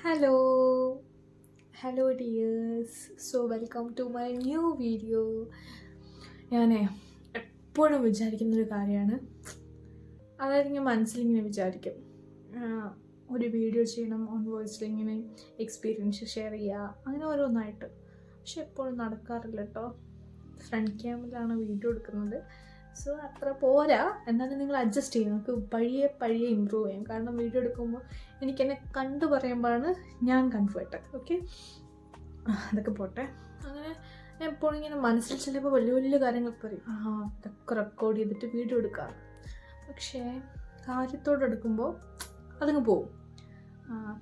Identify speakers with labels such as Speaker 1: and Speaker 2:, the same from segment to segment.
Speaker 1: Hello, hello dears. So welcome to my new video. ഞാൻ എപ്പോഴും വിചാരിക്കുന്നൊരു കാര്യമാണ്, അതായത് ഞാൻ മനസ്സിലിങ്ങനെ വിചാരിക്കും ഒരു വീഡിയോ ചെയ്യണം, ഓൺ വോയിസിൽ ഇങ്ങനെ എക്സ്പീരിയൻസ് ഷെയർ ചെയ്യുക, അങ്ങനെ ഓരോന്നായിട്ട്. പക്ഷെ എപ്പോഴും നടക്കാറില്ല കേട്ടോ. ഫ്രണ്ട് ക്യാമിലാണ് വീഡിയോ എടുക്കുന്നത്, സോ അത്ര പോരാ. എന്നാലും നിങ്ങൾ അഡ്ജസ്റ്റ് ചെയ്യും, നമുക്ക് പഴയ ഇമ്പ്രൂവ് ചെയ്യാം. കാരണം വീഡിയോ എടുക്കുമ്പോൾ എനിക്കെന്നെ കണ്ടു പറയുമ്പോഴാണ് ഞാൻ കംഫർട്ട്. ഓക്കെ, അതൊക്കെ പോട്ടെ. അങ്ങനെ ഞാൻ എപ്പോഴും ഇങ്ങനെ മനസ്സിൽ ചിലപ്പോൾ വലിയ വലിയ കാര്യങ്ങളൊക്കെ പറയും, ഇതൊക്കെ റെക്കോർഡ് ചെയ്തിട്ട് വീഡിയോ എടുക്കാം. പക്ഷേ കാര്യത്തോടെടുക്കുമ്പോൾ അതങ്ങ് പോവും.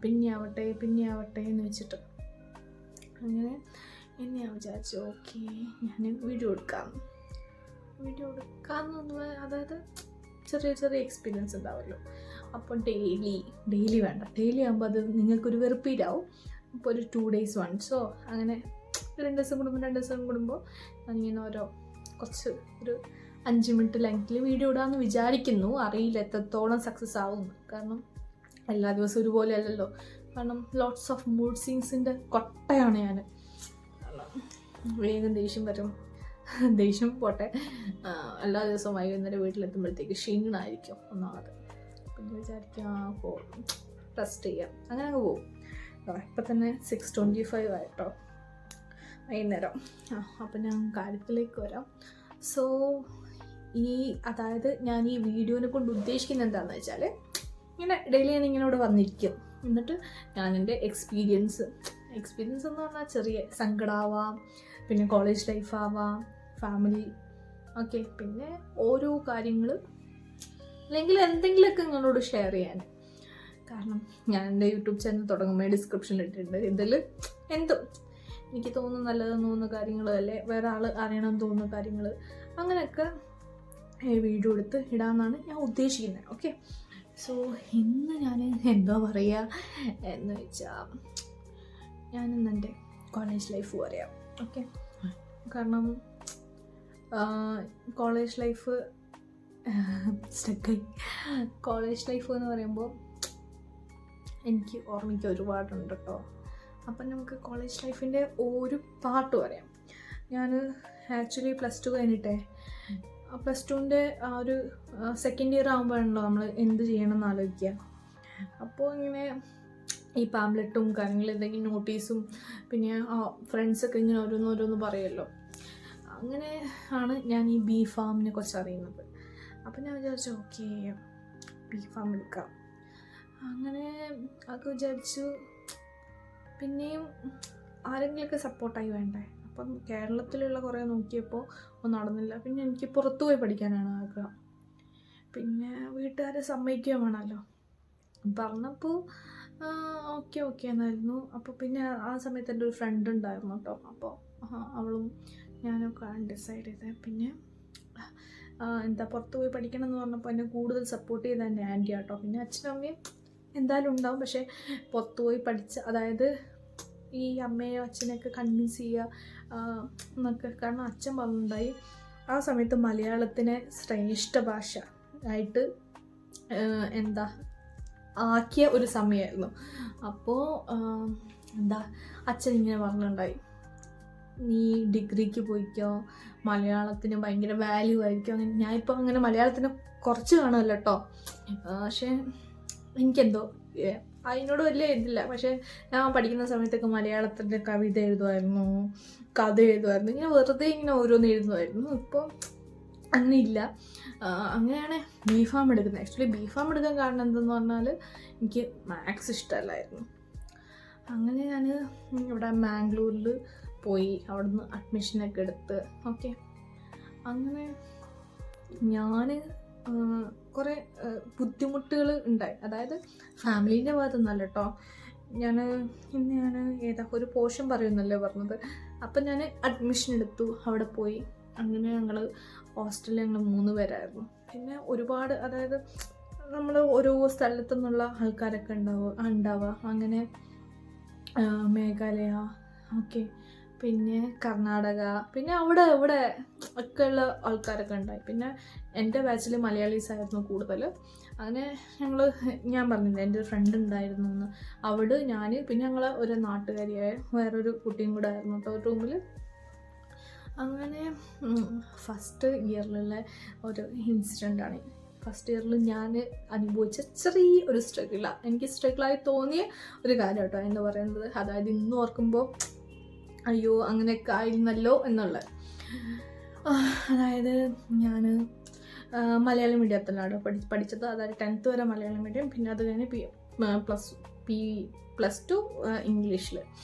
Speaker 1: പിന്നെ ആവട്ടെ എന്ന് വെച്ചിട്ട് അങ്ങനെ എന്നെ ഞാൻ വിചാരിച്ചു, ഓക്കെ ഞാൻ വീഡിയോ എടുക്കാമെന്ന്. അതായത് ചെറിയ എക്സ്പീരിയൻസ് ഉണ്ടാവുമല്ലോ. അപ്പോൾ ഡെയിലി വേണ്ട, ഡെയിലി ആകുമ്പോൾ അത് നിങ്ങൾക്കൊരു വെറുപ്പീരാവും. അപ്പോൾ ഒരു 2 days വൺസോ അങ്ങനെ 2 ദിവസം കൂടുമ്പോൾ ഞാനിങ്ങനെ കുറച്ച് ഒരു 5 minute ലെങ്ത്തിൽ വീഡിയോ ഇടാമെന്ന് വിചാരിക്കുന്നു. അറിയില്ല എത്രത്തോളം സക്സസ് ആവുമെന്ന്. കാരണം എല്ലാ ദിവസവും ഒരുപോലെ അല്ലല്ലോ. കാരണം ലോട്ട്സ് ഓഫ് മൂഡ് സീൻസിൻ്റെ കൊട്ടയാണ് ഞാൻ. വേഗം ദേഷ്യം പോട്ടെ. എല്ലാ ദിവസവും വൈകുന്നേരം വീട്ടിലെത്തുമ്പോഴത്തേക്ക് ക്ഷീണമായിരിക്കും ഒന്നാമത്. പിന്നെ വിചാരിക്കാം റെസ്റ്റ് ചെയ്യാം, അങ്ങനെ അങ്ങ് പോകും. ഇപ്പം തന്നെ 6:25 ആയിട്ടോ വൈകുന്നേരം. അപ്പം ഞാൻ കാര്യത്തിലേക്ക് വരാം. സോ അതായത് ഞാൻ ഈ വീഡിയോനെ കൊണ്ട് ഉദ്ദേശിക്കുന്നത് എന്താണെന്ന് വെച്ചാൽ, ഇങ്ങനെ ഡെയിലി ഞാൻ ഇങ്ങനെ ഇവിടെ വന്നിരിക്കും. എന്നിട്ട് ഞാൻ എൻ്റെ എക്സ്പീരിയൻസ് എന്ന് പറഞ്ഞാൽ ചെറിയ സങ്കടമാവാം, പിന്നെ കോളേജ് ലൈഫ് ആവാം, ഫാമിലി, ഓക്കെ, പിന്നെ ഓരോ കാര്യങ്ങൾ അല്ലെങ്കിൽ എന്തെങ്കിലുമൊക്കെ നിങ്ങളോട് ഷെയർ ചെയ്യാൻ. കാരണം ഞാൻ എൻ്റെ യൂട്യൂബ് ചാനൽ തുടങ്ങുമ്പോൾ ഡിസ്ക്രിപ്ഷനിൽ ഇട്ടിട്ടുണ്ട്, ഇതിൽ എന്തും എനിക്ക് തോന്നുന്ന നല്ലതെന്ന് തോന്നുന്ന കാര്യങ്ങൾ, അല്ലെ വേറെ ആൾ അറിയണമെന്ന് തോന്നുന്ന കാര്യങ്ങൾ, അങ്ങനെയൊക്കെ വീഡിയോ എടുത്ത് ഇടാമെന്നാണ് ഞാൻ ഉദ്ദേശിക്കുന്നത്. ഓക്കെ, സോ ഇന്ന് ഞാൻ എന്താ പറയുക എന്ന് വെച്ചാൽ, ഞാനിന്ന് എൻ്റെ കോളേജ് ലൈഫ് പറയാം. ഓക്കെ, കാരണം കോളേജ് ലൈഫ് എന്ന് പറയുമ്പോൾ എനിക്ക് ഓർമ്മിക്കാൻ ഒരുപാടുണ്ട് കേട്ടോ. അപ്പം നമുക്ക് കോളേജ് ലൈഫിൻ്റെ ഒരു പാർട്ട് പറയാം. ഞാൻ ആക്ച്വലി +2 കഴിഞ്ഞിട്ടേ, +2ൻ്റെ ആ ഒരു സെക്കൻഡ് ഇയർ ആകുമ്പോഴാണല്ലോ നമ്മൾ എന്ത് ചെയ്യണമെന്ന് ആലോചിക്കുക. അപ്പോൾ ഇങ്ങനെ ഈ പാംലെറ്റും കാര്യങ്ങളും, എന്തെങ്കിലും നോട്ടീസും, പിന്നെ ഫ്രണ്ട്സൊക്കെ ഇങ്ങനെ ഓരോന്ന് പറയുമല്ലോ. അങ്ങനെ ആണ് ഞാൻ ഈ B.Pharm കുറിച്ച് അറിയുന്നത്. അപ്പം ഞാൻ വിചാരിച്ചു, ഓക്കെ B.Pharm എടുക്കാം. അങ്ങനെ അതൊക്കെ വിചാരിച്ചു. പിന്നെയും ആരെങ്കിലുമൊക്കെ സപ്പോർട്ടായി വേണ്ടേ. അപ്പം കേരളത്തിലുള്ള കുറേ നോക്കിയപ്പോൾ ഒന്നും നടന്നില്ല. പിന്നെ എനിക്ക് പുറത്തു പോയി പഠിക്കാനാണ് ആഗ്രഹം. പിന്നെ വീട്ടുകാരെ സമ്മതിക്കുകയും വേണമല്ലോ. പറഞ്ഞപ്പോൾ ഓക്കെ എന്നായിരുന്നു. അപ്പോൾ പിന്നെ ആ സമയത്ത് എൻ്റെ ഒരു ഫ്രണ്ട് ഉണ്ടായിരുന്നു കേട്ടോ. അപ്പോൾ അവളും ഞാനൊക്കെ ഡിസൈഡ് ചെയ്തത്. പിന്നെ പുറത്ത് പോയി പഠിക്കണം എന്ന് പറഞ്ഞപ്പോൾ എന്നെ കൂടുതൽ സപ്പോർട്ട് ചെയ്ത എൻ്റെ ആൻറ്റി ആട്ടോ. പിന്നെ അച്ഛനും അമ്മയും എന്തായാലും ഉണ്ടാവും, പക്ഷേ പുറത്ത് പോയി അതായത് ഈ അമ്മയോ അച്ഛനെയൊക്കെ കൺവിൻസ് ചെയ്യുക എന്നൊക്കെ. കാരണം അച്ഛൻ പറഞ്ഞിട്ടുണ്ടായി, ആ സമയത്ത് മലയാളത്തിനെ ശ്രേഷ്ഠ ഭാഷ ആയിട്ട് ആക്കിയ ഒരു സമയമായിരുന്നു. അപ്പോൾ അച്ഛൻ ഇങ്ങനെ പറഞ്ഞിട്ടുണ്ടായി, നീ ഡിഗ്രിക്ക് പോയിക്കോ, മലയാളത്തിന് ഭയങ്കര വാല്യൂ ആയിരിക്കും. അങ്ങനെ ഞാനിപ്പോൾ അങ്ങനെ മലയാളത്തിന് കുറച്ച് കാണുമല്ലോ കേട്ടോ. പക്ഷേ എനിക്കെന്തോ അതിനോട് വലിയ ഇതില്ല. പക്ഷേ ഞാൻ പഠിക്കുന്ന സമയത്തൊക്കെ മലയാളത്തിൻ്റെ കവിത എഴുതുമായിരുന്നു, കഥ എഴുതുമായിരുന്നു, ഇങ്ങനെ വെറുതെ ഇങ്ങനെ ഓരോന്ന് എഴുതുമായിരുന്നു. ഇപ്പോൾ അങ്ങനെ ഇല്ല. അങ്ങനെയാണ് B.Pharm എടുക്കുന്നത്. ആക്ച്വലി B.Pharm എടുക്കാൻ കാരണം എന്തെന്ന് പറഞ്ഞാൽ, എനിക്ക് മാത്സ് ഇഷ്ടമല്ലായിരുന്നു. അങ്ങനെ ഞാൻ ഇവിടെ മാംഗ്ലൂരിൽ പോയി അവിടുന്ന് അഡ്മിഷനൊക്കെ എടുത്ത്. ഓക്കെ, അങ്ങനെ ഞാൻ കുറേ ബുദ്ധിമുട്ടുകൾ ഉണ്ടായി. അതായത് ഫാമിലീൻ്റെ ഭാഗത്തുനിന്നല്ല കേട്ടോ. ഞാൻ ഒരു പോർഷൻ പറയുന്നല്ലേ പറഞ്ഞത്. അപ്പം ഞാൻ അഡ്മിഷൻ എടുത്തു, അവിടെ പോയി. അങ്ങനെ ഞങ്ങൾ ഹോസ്റ്റലിൽ 3 പേരായിരുന്നു. പിന്നെ ഒരുപാട്, അതായത് നമ്മൾ ഓരോ സ്ഥലത്തു നിന്നുള്ള ആൾക്കാരൊക്കെ ഉണ്ടാവുക. അങ്ങനെ മേഘാലയ, ഓക്കെ, പിന്നെ കർണാടക, പിന്നെ അവിടെ ഒക്കെ ഉള്ള ആൾക്കാരൊക്കെ ഉണ്ടായി. പിന്നെ എൻ്റെ ബാച്ചിൽ മലയാളീസ് ആയിരുന്നു കൂടുതൽ. അങ്ങനെ ഞാൻ പറഞ്ഞില്ല എൻ്റെ ഒരു ഫ്രണ്ട് ഉണ്ടായിരുന്നു എന്ന്. അവിടെ ഞാൻ പിന്നെ ഞങ്ങൾ ഒരു നാട്ടുകാരിയായ വേറൊരു കുട്ടിയും കൂടെ ആയിരുന്നു കേട്ടോ റൂമിൽ. അങ്ങനെ ഫസ്റ്റ് ഇയറിലുള്ള ഒരു ഇൻസിഡൻ്റാണ്. ഫസ്റ്റ് ഇയറിൽ ഞാൻ അനുഭവിച്ച ചെറിയ ഒരു സ്ട്രഗിളാണ്, എനിക്ക് സ്ട്രഗിളായി തോന്നിയ ഒരു കാര്യം കേട്ടോ എന്ന് പറയുന്നത്. അതായത് ഇന്ന് ഓർക്കുമ്പോൾ അയ്യോ അങ്ങനെയൊക്കെ ആയിരുന്നല്ലോ എന്നുള്ളത്. അതായത് ഞാൻ മലയാളം മീഡിയത്തിലാണ് പഠിച്ചത്. അതായത് 10th വരെ മലയാളം മീഡിയം, പിന്നെ അത് കഴിഞ്ഞ് പ്ലസ് ടു ഇംഗ്ലീഷിൽ.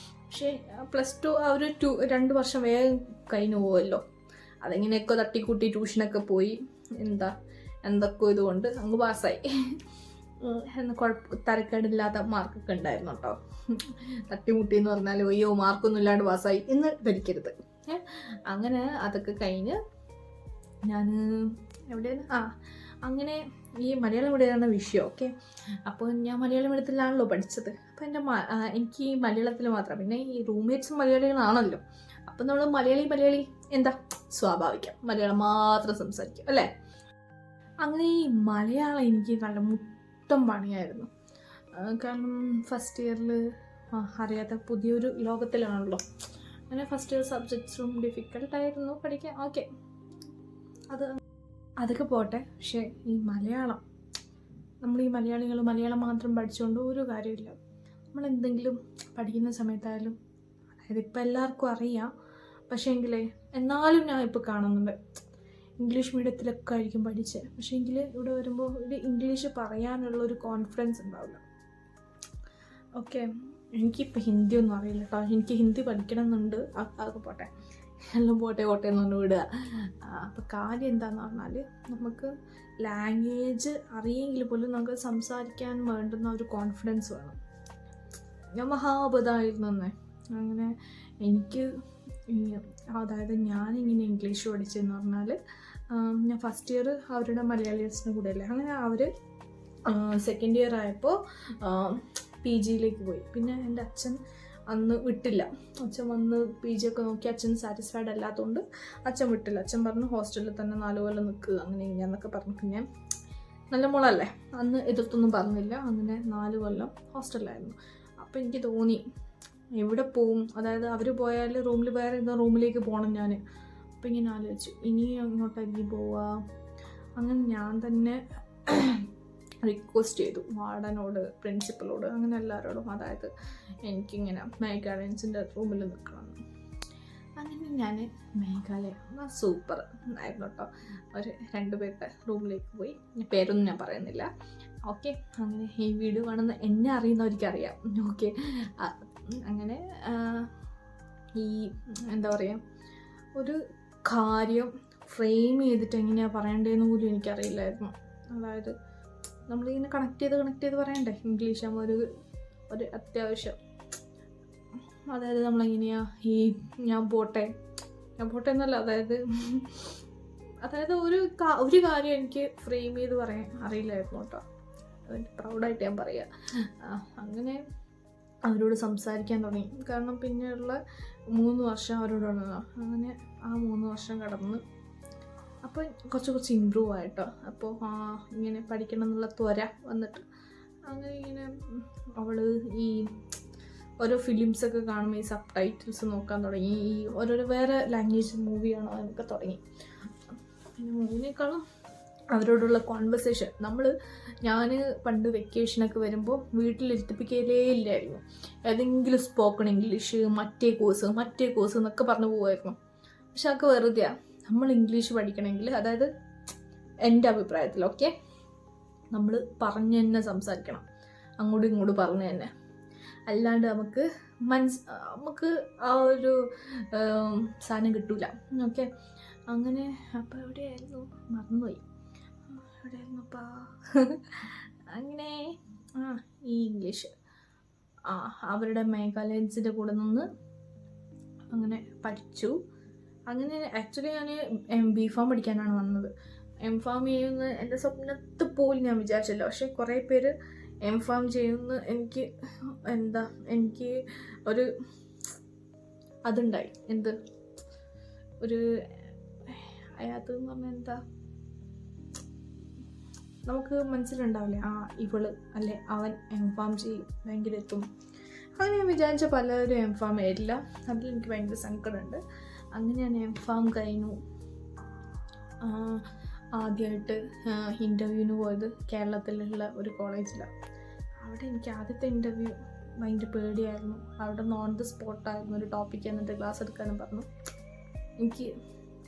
Speaker 1: പക്ഷേ പ്ലസ് ടു ആ ഒരു 2 വർഷം വേഗം കഴിഞ്ഞു പോകുമല്ലോ. അതെങ്ങനെയൊക്കെ തട്ടിക്കൂട്ടി ട്യൂഷനൊക്കെ പോയി എന്തൊക്കെ ഇതുകൊണ്ട് അങ്ങ് പാസ്സായി. തരക്കേടില്ലാത്ത മാർക്കൊക്കെ ഉണ്ടായിരുന്നു കേട്ടോ. തട്ടിമുട്ടി എന്ന് പറഞ്ഞാൽ അയ്യോ മാർക്കൊന്നും ഇല്ലാണ്ട് പാസ്സായി എന്ന് ധരിക്കരുത്. അങ്ങനെ അതൊക്കെ കഴിഞ്ഞ് ഞാൻ എവിടെയാണ് അങ്ങനെ ഈ മലയാളം മീഡിയമാണ് വിഷയം. ഓക്കെ, അപ്പോൾ ഞാൻ മലയാളം മീഡിയത്തിലാണല്ലോ പഠിച്ചത്. അപ്പോൾ എനിക്ക് ഈ മലയാളത്തിൽ മാത്രം, പിന്നെ ഈ റൂംമേറ്റ്സും മലയാളികളാണല്ലോ. അപ്പം നമ്മൾ മലയാളി എന്താ സ്വാഭാവികം, മലയാളം മാത്രം സംസാരിക്കും അല്ലേ. അങ്ങനെ ഈ മലയാളം എനിക്ക് നല്ല മുട്ടം പണിയായിരുന്നു. കാരണം ഫസ്റ്റ് ഇയറിൽ അറിയാത്ത പുതിയൊരു ലോകത്തിലാണല്ലോ. അങ്ങനെ ഫസ്റ്റ് ഇയർ സബ്ജക്ട്സും ഡിഫിക്കൽട്ടായിരുന്നു പഠിക്കാൻ. ഓക്കെ, അതൊക്കെ പോട്ടെ. പക്ഷേ ഈ മലയാളം, നമ്മൾ ഈ മലയാളികൾ മലയാളം മാത്രം പഠിച്ചുകൊണ്ട് ഒരു കാര്യമില്ല. നമ്മളെന്തെങ്കിലും പഠിക്കുന്ന സമയത്തായാലും, അതായത് ഇപ്പം എല്ലാവർക്കും അറിയാം, പക്ഷേ എങ്കിലേ എന്നാലും ഞാൻ ഇപ്പോൾ കാണുന്നുണ്ട് ഇംഗ്ലീഷ് മീഡിയത്തിലൊക്കെ ആയിരിക്കും പഠിച്ചത്. പക്ഷേ എങ്കിൽ ഇവിടെ വരുമ്പോൾ ഒരു ഇംഗ്ലീഷ് പറയാനുള്ളൊരു കോൺഫിഡൻസ് ഉണ്ടാവില്ല. ഓക്കെ, എനിക്കിപ്പോൾ ഹിന്ദി ഒന്നും അറിയില്ല കേട്ടോ. എനിക്ക് ഹിന്ദി പഠിക്കണം എന്നുണ്ട്. അതൊക്കെ പോട്ടെ, എല്ലാം പോട്ടെ എന്ന് പറഞ്ഞു വിടുക. അപ്പോൾ കാര്യം എന്താണെന്ന് പറഞ്ഞാൽ, നമുക്ക് ലാംഗ്വേജ് അറിയെങ്കിൽ പോലും നമുക്ക് സംസാരിക്കാൻ വേണ്ടുന്ന ഒരു കോൺഫിഡൻസ് വേണം. ഞാൻ മഹാബുധമായിരുന്നു തന്നെ. അങ്ങനെ എനിക്ക് അതായത് ഞാനിങ്ങനെ ഇംഗ്ലീഷ് പഠിച്ചതെന്ന് പറഞ്ഞാൽ, ഞാൻ ഫസ്റ്റ് ഇയർ അവരുടെ മലയാളീസിൻ്റെ കൂടെ അല്ലേ. അങ്ങനെ അവർ സെക്കൻഡ് ഇയർ ആയപ്പോൾ PG പോയി. പിന്നെ എൻ്റെ അച്ഛൻ അന്ന് വിട്ടില്ല. അച്ഛൻ വന്ന് PG ഒക്കെ നോക്കി അച്ഛൻ സാറ്റിസ്ഫൈഡ് അല്ലാത്തതുകൊണ്ട് അച്ഛൻ വിട്ടില്ല. അച്ഛൻ പറഞ്ഞു ഹോസ്റ്റലിൽ തന്നെ 4 കൊല്ലം നിൽക്കുക അങ്ങനെ ഇങ്ങനെയെന്നൊക്കെ പറഞ്ഞു. പിന്നെ നല്ല മോളല്ലേ, അന്ന് എതിർത്തൊന്നും പറഞ്ഞില്ല. അങ്ങനെ 4 കൊല്ലം ഹോസ്റ്റലിലായിരുന്നു. അപ്പോൾ എനിക്ക് തോന്നി എവിടെ പോവും, അതായത് അവർ പോയാൽ റൂമിൽ വേറെ ഏതോ റൂമിലേക്ക് പോകണം ഞാൻ. അപ്പോൾ ഇങ്ങനെ ആലോചിച്ചു ഇനി അങ്ങോട്ടേക്ക് പോവുക. അങ്ങനെ ഞാൻ തന്നെ റിക്വസ്റ്റ് ചെയ്തു വാർഡനോട്, പ്രിൻസിപ്പളോട്, അങ്ങനെ എല്ലാവരോടും. അതായത് എനിക്കിങ്ങനെ മേഘാലയൻസിൻ്റെ റൂമിൽ നിൽക്കണം. അങ്ങനെ ഞാൻ മേഘാലയ സൂപ്പർ ആയിരുന്നു കേട്ടോ. ഒരു 2 പേരുടെ റൂമിലേക്ക് പോയി. പേരൊന്നും ഞാൻ പറയുന്നില്ല. ഓക്കെ, അങ്ങനെ ഈ വീഡിയോ കാണുന്ന എന്നെ അറിയുന്നവർക്കറിയാം. ഓക്കെ, അങ്ങനെ ഈ എന്താ പറയുക, ഒരു കാര്യം ഫ്രെയിം ചെയ്തിട്ട് എങ്ങനെയാണ് പറയേണ്ടതെന്ന് പോലും എനിക്കറിയില്ലായിരുന്നു. അതായത് നമ്മളിങ്ങനെ കണക്ട് ചെയ്ത് പറയണ്ടേ ഇംഗ്ലീഷ് ആകുമ്പോൾ ഒരു അത്യാവശ്യം. അതായത് നമ്മളെങ്ങനെയാണ് ഞാൻ പോട്ടെ എന്നല്ല, അതായത് ഒരു കാര്യം എനിക്ക് ഫ്രെയിം ചെയ്ത് പറയാൻ അറിയില്ലായിരുന്നു കേട്ടോ. അതെനിക്ക് പ്രൗഡായിട്ട് ഞാൻ പറയുക. അങ്ങനെ അവരോട് സംസാരിക്കാൻ തുടങ്ങി. കാരണം പിന്നെയുള്ള 3 വർഷം അവരോടാണ്. അങ്ങനെ ആ 3 വർഷം കടന്ന് അപ്പോൾ കുറച്ച് ഇമ്പ്രൂവ് ആയിട്ടോ. അപ്പോൾ ഇങ്ങനെ പഠിക്കണം എന്നുള്ള ത്വര വന്നിട്ട് അങ്ങനെ ഇങ്ങനെ അവൾ ഈ ഓരോ ഫിലിംസൊക്കെ കാണുമ്പോൾ ഈ സബ് ടൈറ്റിൽസ് നോക്കാൻ തുടങ്ങി. ഈ ഓരോരോ വേറെ ലാംഗ്വേജ് മൂവിയാണോ എന്നൊക്കെ തുടങ്ങി. പിന്നെ മൂവിനേക്കാളും അവരോടുള്ള കോൺവെർസേഷൻ. ഞാൻ പണ്ട് വെക്കേഷനൊക്കെ വരുമ്പോൾ വീട്ടിലിരുത്തിപ്പിക്കലേ ഇല്ലായിരുന്നു. ഏതെങ്കിലും സ്പോക്കൺ ഇംഗ്ലീഷ്, മറ്റേ കോഴ്സ് എന്നൊക്കെ പറഞ്ഞു പോകുമായിരുന്നു. പക്ഷെ അതൊക്കെ വെറുതെയാണ്. നമ്മൾ ഇംഗ്ലീഷ് പഠിക്കണമെങ്കിൽ, അതായത് എൻ്റെ അഭിപ്രായത്തിൽ, ഓക്കെ, നമ്മൾ പറഞ്ഞു തന്നെ സംസാരിക്കണം, അങ്ങോട്ടും ഇങ്ങോട്ടും പറഞ്ഞു തന്നെ. അല്ലാണ്ട് നമുക്ക് ആ ഒരു സാധനം കിട്ടൂല. ഓക്കെ, അങ്ങനെ അപ്പോൾ എവിടെയായിരുന്നു മറന്നുപോയി, എവിടെയായിരുന്നപ്പാ. അങ്ങനെ ഈ ഇംഗ്ലീഷ് അവരുടെ മേഘാലയൻസിൻ്റെ കൂടെ നിന്ന് അങ്ങനെ പഠിച്ചു. അങ്ങനെ ആക്ച്വലി ഞാൻ BPharm പഠിക്കാനാണ് വന്നത്. MPharm ചെയ്യുന്ന എൻ്റെ സ്വപ്നത്തിൽ പോലും ഞാൻ വിചാരിച്ചില്ല. പക്ഷേ കുറേ പേര് MPharm ചെയ്യുന്ന എനിക്ക് ഒരു അതുണ്ടായി. ഒരു അയാത്ത് എന്ന് പറഞ്ഞാൽ എന്താ, നമുക്ക് മനസ്സിലുണ്ടാവില്ലേ ഇവള് അല്ലെ അവൻ എംഫാം ചെയ്യും, ഭയങ്കര എത്തും. അങ്ങനെ ഞാൻ വിചാരിച്ച പലരും എംഫാം ആയിട്ടില്ല. അതിൽ എനിക്ക് ഭയങ്കര സങ്കടമുണ്ട്. അങ്ങനെ ഞാൻ എംഫാം കഴിഞ്ഞു. ആദ്യമായിട്ട് ഇൻ്റർവ്യൂവിന് പോയത് കേരളത്തിലുള്ള ഒരു കോളേജിലാണ്. അവിടെ എനിക്ക് ആദ്യത്തെ ഇൻ്റർവ്യൂ ഭയങ്കര പേടിയായിരുന്നു. അവിടെ ഓൺ ദ സ്പോട്ടായിരുന്നു ഒരു ടോപ്പിക്ക് എന്നിട്ട് ക്ലാസ് എടുക്കാനും പറഞ്ഞു. എനിക്ക്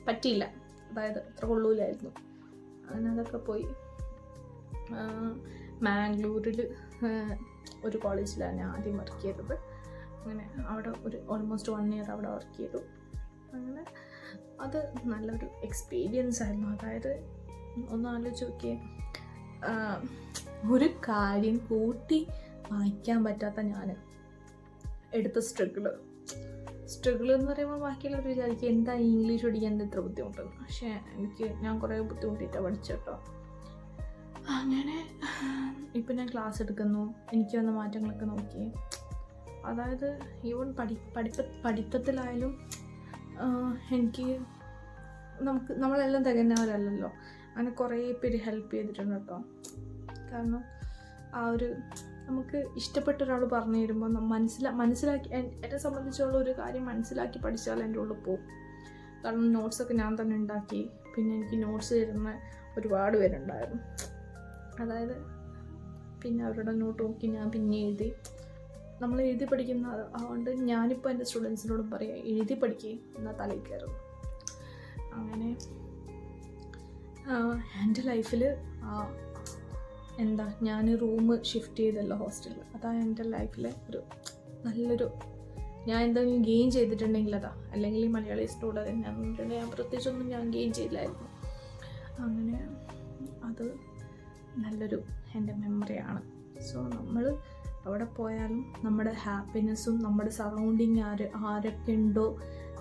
Speaker 1: പറ്റിയില്ല, അതായത് അത്ര കൊള്ളൂലായിരുന്നു. അങ്ങനെ അതൊക്കെ പോയി. മാംഗ്ലൂരിൽ ഒരു കോളേജിലാണ് ഞാൻ ആദ്യം വർക്ക് ചെയ്തത്. അങ്ങനെ അവിടെ ഒരു ഓൾമോസ്റ്റ് 1 year അവിടെ വർക്ക് ചെയ്തു. അങ്ങനെ അത് നല്ലൊരു എക്സ്പീരിയൻസ് ആയിരുന്നു. അതായത് ഒന്ന് ആലോചിച്ച് നോക്കിയേ, ഒരു കാര്യം കൂട്ടി വായിക്കാൻ പറ്റാത്ത ഞാൻ എടുത്ത സ്ട്രഗിൾ എന്ന് പറയുമ്പോൾ ബാക്കിയുള്ളവർ വിചാരിക്കും എന്താ ഇംഗ്ലീഷ് പഠിക്കാൻ ഇത്ര ബുദ്ധിമുട്ടെന്ന്. പക്ഷേ ഞാൻ കുറേ ബുദ്ധിമുട്ടിയിട്ടാണ് പഠിച്ചോട്ടോ. അങ്ങനെ ഇപ്പം ഞാൻ ക്ലാസ് എടുക്കുന്നു, എനിക്ക് വന്ന മാറ്റങ്ങളൊക്കെ നോക്കി. അതായത് ഈവൻ പഠിത്തത്തിലായാലും എനിക്ക് നമ്മളെല്ലാം തികഞ്ഞവരല്ലല്ലോ. അങ്ങനെ കുറേ പേര് ഹെൽപ്പ് ചെയ്തിട്ടുണ്ട് കേട്ടോ. കാരണം നമുക്ക് ഇഷ്ടപ്പെട്ട ഒരാൾ പറഞ്ഞു തരുമ്പോൾ മനസ്സിലാക്കി, എന്നെ സംബന്ധിച്ചുള്ള ഒരു കാര്യം മനസ്സിലാക്കി പഠിച്ചാൽ എൻ്റെ ഉള്ളിൽ പോകും. കാരണം നോട്ട്സൊക്കെ ഞാൻ തന്നെ ഉണ്ടാക്കി. പിന്നെ എനിക്ക് നോട്ട്സ് തരുന്ന ഒരുപാട് പേരുണ്ടായിരുന്നു. അതായത് പിന്നെ അവരുടെ നോട്ട് നോക്കി ഞാൻ പിന്നെ എഴുതി. നമ്മൾ എഴുതി പഠിക്കുന്ന അതുകൊണ്ട് ഞാനിപ്പോൾ എൻ്റെ സ്റ്റുഡൻസിനോടും പറയാം, എഴുതി പഠിക്കുകയും എന്നാൽ തലയിൽ കയറുന്നു. അങ്ങനെ എൻ്റെ ലൈഫിൽ ഞാൻ റൂം ഷിഫ്റ്റ് ചെയ്തല്ലോ ഹോസ്റ്റലിൽ. അതാണ് എൻ്റെ ലൈഫിലെ നല്ലൊരു ഞാൻ എന്തെങ്കിലും ഗെയിൻ ചെയ്തിട്ടുണ്ടെങ്കിൽ അതാ. അല്ലെങ്കിൽ ഈ മലയാളീസിനോട് ഞാൻ പ്രത്യേകിച്ചൊന്നും ഞാൻ ഗെയിൻ ചെയ്തില്ലായിരുന്നു. അങ്ങനെ അത് നല്ലൊരു എൻ്റെ മെമ്മറിയാണ്. സോ നമ്മൾ അവിടെ പോയാലും നമ്മുടെ ഹാപ്പിനെസ്സും നമ്മുടെ സറൗണ്ടിങ് ആരൊക്കെ ഉണ്ടോ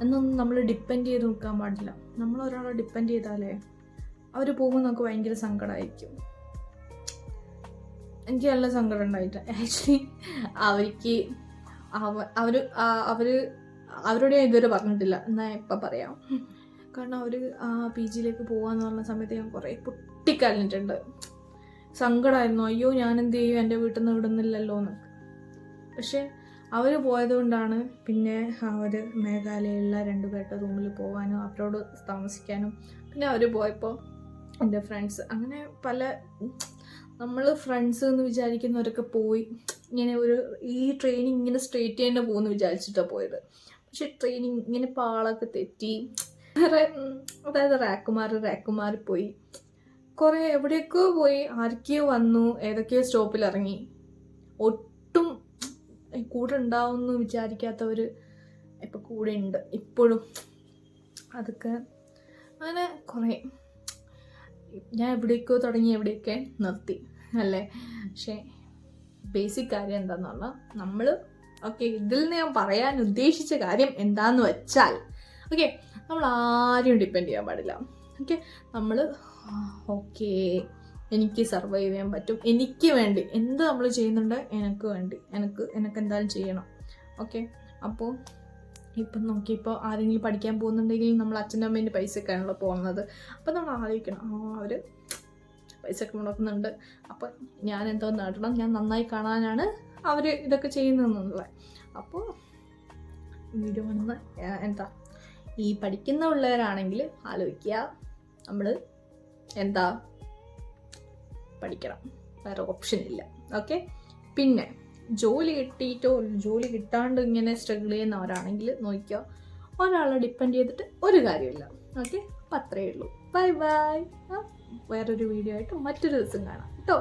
Speaker 1: എന്നൊന്നും നമ്മൾ ഡിപ്പെൻഡ് ചെയ്ത് നിൽക്കാൻ പാടില്ല. നമ്മൾ ഒരാളെ ഡിപ്പെൻഡ് ചെയ്താലേ അവർ പോകുമ്പോൾ നമുക്ക് ഭയങ്കര സങ്കടമായിരിക്കും. എനിക്ക് നല്ല സങ്കടം ഉണ്ടായിട്ട് ആക്ച്വലി അവരോട് ഞാൻ ഇതുവരെ പറഞ്ഞിട്ടില്ല, എന്നാൽ ഇപ്പം പറയാം. കാരണം അവർ PGയിലേക്ക് പോകാമെന്ന് പറഞ്ഞ സമയത്ത് ഞാൻ കുറേ പൊട്ടിക്കരഞ്ഞിട്ടുണ്ട്. സങ്കടമായിരുന്നു, അയ്യോ ഞാൻ എന്ത് ചെയ്യും, എൻ്റെ വീട്ടിൽ നിന്ന് വിടുന്നില്ലല്ലോ എന്നൊക്കെ. പക്ഷെ അവർ പോയതുകൊണ്ടാണ് പിന്നെ അവർ മേഘാലയയിലുള്ള 2 പേരുടെ റൂമിൽ പോകാനും അവരോട് താമസിക്കാനും. പിന്നെ അവർ പോയപ്പോൾ എൻ്റെ ഫ്രണ്ട്സ്, അങ്ങനെ നമ്മൾ ഫ്രണ്ട്സ് എന്ന് വിചാരിക്കുന്നവരൊക്കെ പോയി. ഇങ്ങനെ ഈ ട്രെയിനിങ് ഇങ്ങനെ സ്ട്രെയിറ്റ് തന്നെ പോകുമെന്ന് വിചാരിച്ചിട്ടാണ് പോയത്. പക്ഷെ ട്രെയിനിങ് ഇങ്ങനെ പാളൊക്കെ തെറ്റി, അതായത് റാക്കുമാർ പോയി, കുറേ എവിടെയൊക്കെയോ പോയി, ആരൊക്കെയോ വന്നു, ഏതൊക്കെയോ സ്റ്റോപ്പിൽ ഇറങ്ങി. ഒട്ടും കൂടെ ഉണ്ടാവുമെന്ന് വിചാരിക്കാത്തവർ ഇപ്പം കൂടെ ഉണ്ട് ഇപ്പോഴും. അതൊക്കെ അങ്ങനെ കുറേ ഞാൻ എവിടേക്കോ തുടങ്ങി എവിടെയൊക്കെ നിർത്തി അല്ലേ. പക്ഷേ ബേസിക് കാര്യം എന്താണെന്ന് പറഞ്ഞാൽ നമ്മൾ ഇതിൽ നിന്ന് ഞാൻ പറയാൻ ഉദ്ദേശിച്ച കാര്യം എന്താന്ന് വെച്ചാൽ നമ്മൾ ആരെയും ഡിപ്പെൻഡ് ചെയ്യാൻ പാടില്ല. നമ്മൾ എനിക്ക് സർവൈവ് ചെയ്യാൻ പറ്റും, എനിക്ക് വേണ്ടി എന്ത് നമ്മൾ ചെയ്യുന്നുണ്ട്, എനിക്ക് വേണ്ടി എനിക്ക് എന്തായാലും ചെയ്യണം. അപ്പോൾ ഇപ്പം നോക്കിയപ്പോൾ ആരെങ്കിലും പഠിക്കാൻ പോകുന്നുണ്ടെങ്കിൽ നമ്മൾ അച്ഛൻ്റെ അമ്മേൻ്റെ പൈസയൊക്കെയാണല്ലോ പോകുന്നത്. അപ്പോൾ നമ്മൾ ആലോചിക്കണം, അവർ പൈസയൊക്കെ മുടക്കുന്നുണ്ട്, അപ്പോൾ ഞാൻ എന്തോ നേടണം, ഞാൻ നന്നായി കാണാനാണ് അവർ ഇതൊക്കെ ചെയ്യുന്നതെന്നുള്ളത്. അപ്പോൾ വീഡിയോ കാണുന്ന ഈ പഠിക്കുന്ന പിള്ളേരാണെങ്കിൽ ആലോചിക്കുക, നമ്മൾ പഠിക്കണം, വേറെ ഓപ്ഷൻ ഇല്ല. പിന്നെ ജോലി കിട്ടിയിട്ടോ ജോലി കിട്ടാണ്ട് ഇങ്ങനെ സ്ട്രഗിൾ ചെയ്യുന്നവരാണെങ്കിൽ നോക്കിയോ, ഒരാളെ ഡിപ്പെൻഡ് ചെയ്തിട്ട് ഒരു കാര്യമില്ല. അപ്പം അത്രയേ ഉള്ളൂ. ബൈ. വേറൊരു വീഡിയോ ആയിട്ട് മറ്റൊരു ദിവസം കാണാം കേട്ടോ.